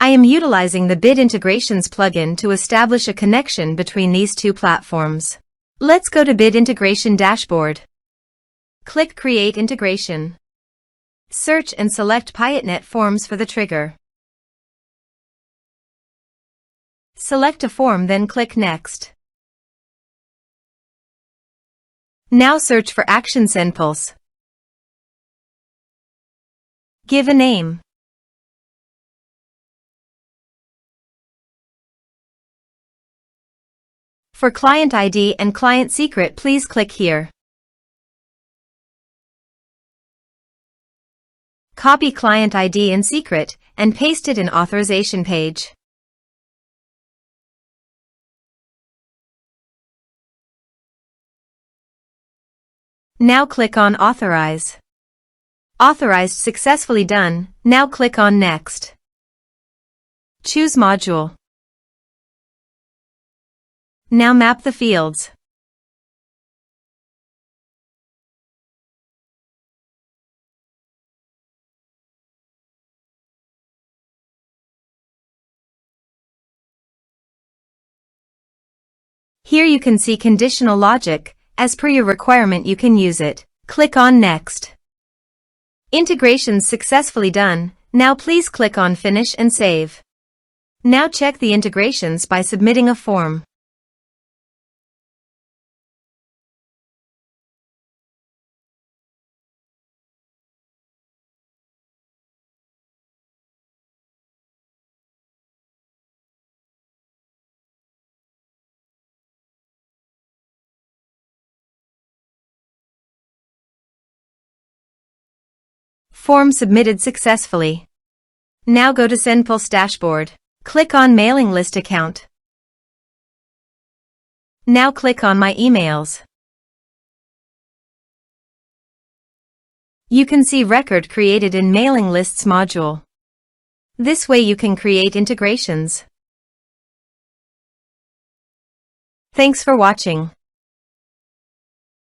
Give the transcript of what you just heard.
I am utilizing the Bid Integrations plugin to establish a connection between these two platforms. Let's go to Bid Integration Dashboard. Click Create Integration. Search and select Piotnet Forms for the trigger. Select a form, then click Next. Now search for Action SendPulse. Give a name. For client ID and client secret, please click here. Copy client ID and secret and paste it in authorization page. Now click on Authorize. Authorized, successfully done. Now click on Next. Choose Module. Now map the fields. Here you can see conditional logic. As per your requirement, you can use it. Click on Next. Integrations successfully done. Now please click on Finish and Save. Now check the integrations by submitting a form. Form submitted successfully. Now go to SendPulse dashboard. Click on Mailing List Account. Now click on My Emails. You can see record created in Mailing Lists module. This way you can create integrations. Thanks for watching.